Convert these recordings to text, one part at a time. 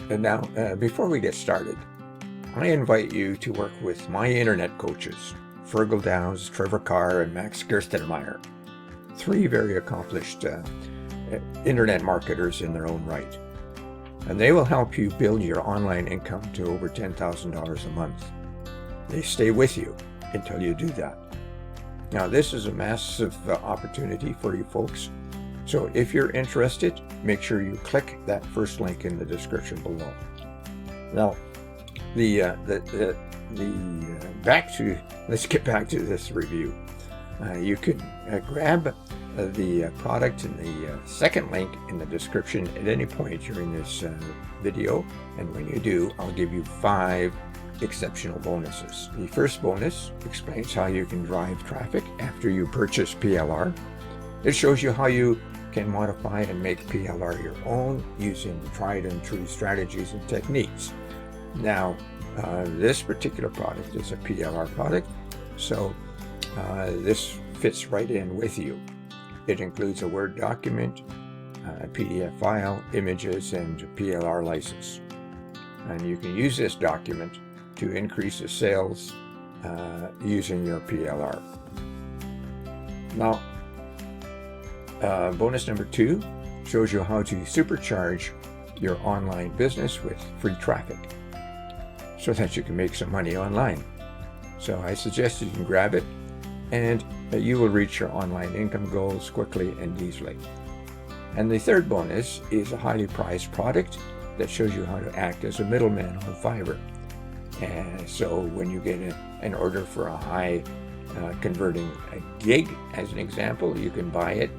And now, before we get started, I invite you to work with my internet coaches, Fergal Downs, Trevor Carr, and Max Gerstenmaier, three very accomplished internet marketers in their own right. And they will help you build your online income to over $10,000 a month. They stay with you until you do that. Now, this is a massive opportunity for you folks. So if you're interested, make sure you click that first link in the description below. Now, let's get back to this review. You can grab the product in the second link in the description at any point during this video, and when you do, I'll give you 5 exceptional bonuses. The first bonus explains how you can drive traffic after you purchase PLR. It shows you how you can modify and make PLR your own using tried and true strategies and techniques. Now, this particular product is a PLR product, so this fits right in with you. It includes a Word document, a PDF file, images, and a PLR license. And you can use this document to increase the sales using your PLR. Now, bonus number 2 shows you how to supercharge your online business with free traffic so that you can make some money online. So I suggest you can grab it, and you will reach your online income goals quickly and easily. And the third bonus is a highly prized product that shows you how to act as a middleman on Fiverr. And so when you get an order for a high converting gig, as an example, you can buy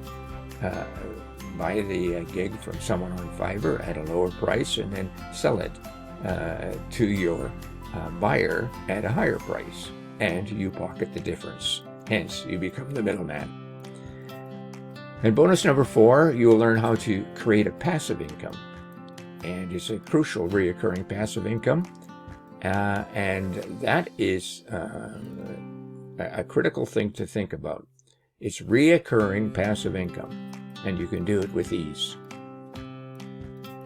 the gig from someone on Fiverr at a lower price and then sell it to your buyer at a higher price, and you pocket the difference. Hence, you become the middleman. And bonus number 4, you will learn how to create a passive income. And it's a crucial reoccurring passive income. And that is a critical thing to think about. It's reoccurring passive income, and you can do it with ease.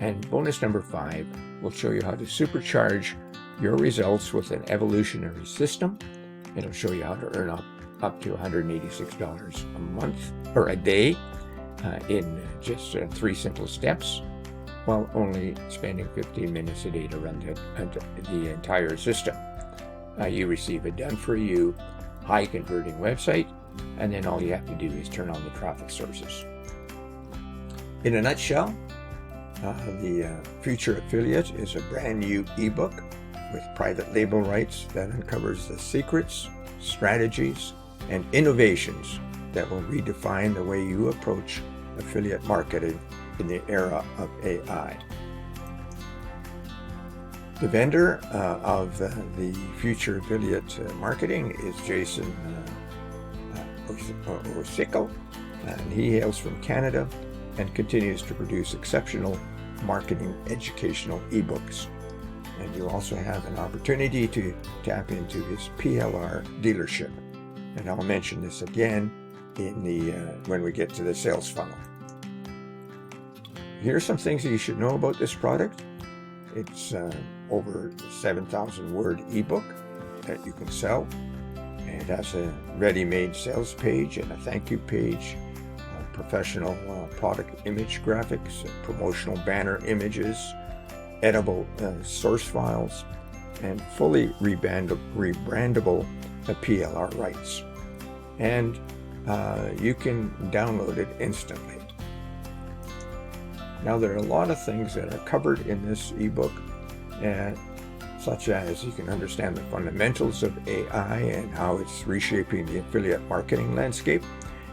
And bonus number 5 will show you how to supercharge your results with an evolutionary system. It'll show you how to earn up to $186 a month or a day in just 3 simple steps, while only spending 15 minutes a day to run the entire system. You receive a done-for-you, high-converting website, and then all you have to do is turn on the traffic sources. In a nutshell, the Future Affiliate is a brand new ebook with private label rights that uncovers the secrets, strategies, and innovations that will redefine the way you approach affiliate marketing in the era of AI. The vendor of the Future Affiliate Marketing is Jason Osico, and he hails from Canada and continues to produce exceptional marketing educational ebooks. And you also have an opportunity to tap into his PLR dealership. And I'll mention this again in the when we get to the sales funnel. Here are some things that you should know about this product. It's over 7,000 word ebook that you can sell. And it has a ready-made sales page and a thank you page, professional product image graphics, promotional banner images, editable source files, and fully rebrandable PLR rights. And you can download it instantly. Now, there are a lot of things that are covered in this ebook, such as you can understand the fundamentals of AI and how it's reshaping the affiliate marketing landscape.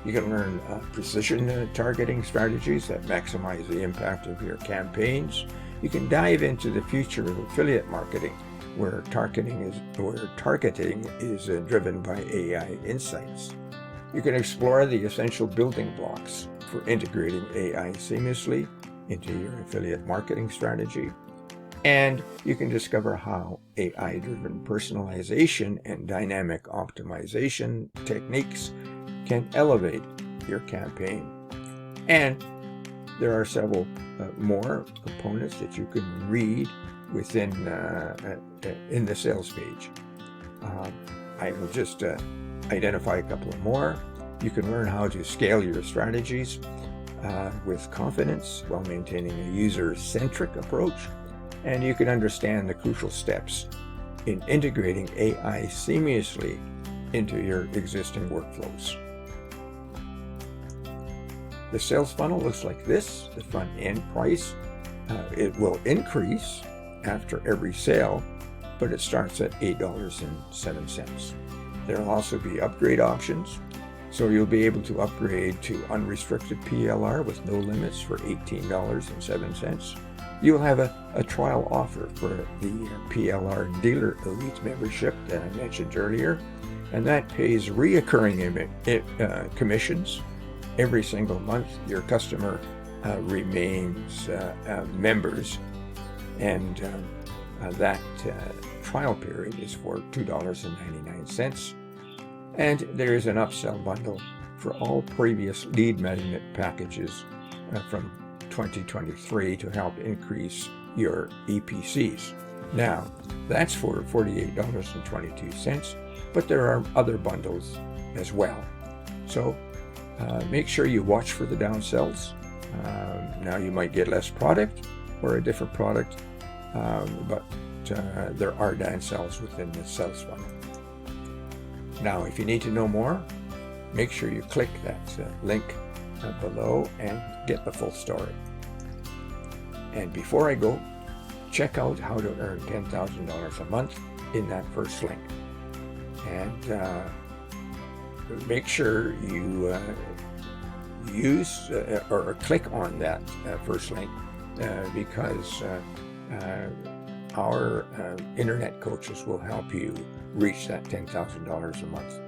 You can learn precision targeting strategies that maximize the impact of your campaigns. You can dive into the future of affiliate marketing, where targeting is driven by AI insights. You can explore the essential building blocks for integrating AI seamlessly into your affiliate marketing strategy. And you can discover how AI-driven personalization and dynamic optimization techniques can elevate your campaign. And There are several more components that you can read within in the sales page. I will just identify a couple of more. You can learn how to scale your strategies with confidence while maintaining a user-centric approach, and you can understand the crucial steps in integrating AI seamlessly into your existing workflows. The sales funnel looks like this. The front end price, it will increase after every sale, but it starts at $8.07. There will also be upgrade options, so you'll be able to upgrade to unrestricted PLR with no limits for $18.07. You'll have a trial offer for the PLR Dealer Elite membership that I mentioned earlier, and that pays reoccurring commissions. Every single month your customer remains members, and that trial period is for $2.99. And there is an upsell bundle for all previous lead magnet packages from 2023 to help increase your EPCs. Now, that's for $48.22, but there are other bundles as well. So make sure you watch for the downsells. Now you might get less product or a different product, but there are downsells within the sales funnel. Now, if you need to know more, make sure you click that link below and get the full story. And before I go, check out how to earn $10,000 a month in that first link. And make sure you use or click on that first link because our internet coaches will help you reach that $10,000 a month.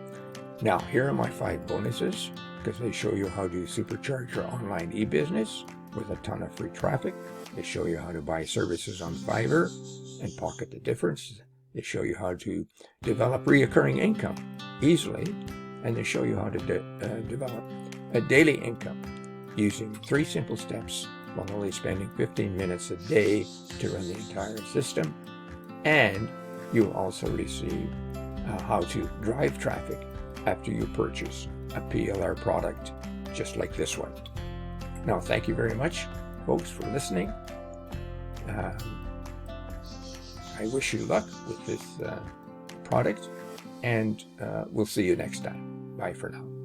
Now, here are my 5 bonuses because they show you how to supercharge your online e-business with a ton of free traffic. They show you how to buy services on Fiverr and pocket the difference. They show you how to develop recurring income easily, and they show you how to develop a daily income using 3 simple steps while only spending 15 minutes a day to run the entire system. And you'll also receive how to drive traffic after you purchase a PLR product just like this one. Now, thank you very much, folks, for listening. I wish you luck with this product, and we'll see you next time. Bye for now.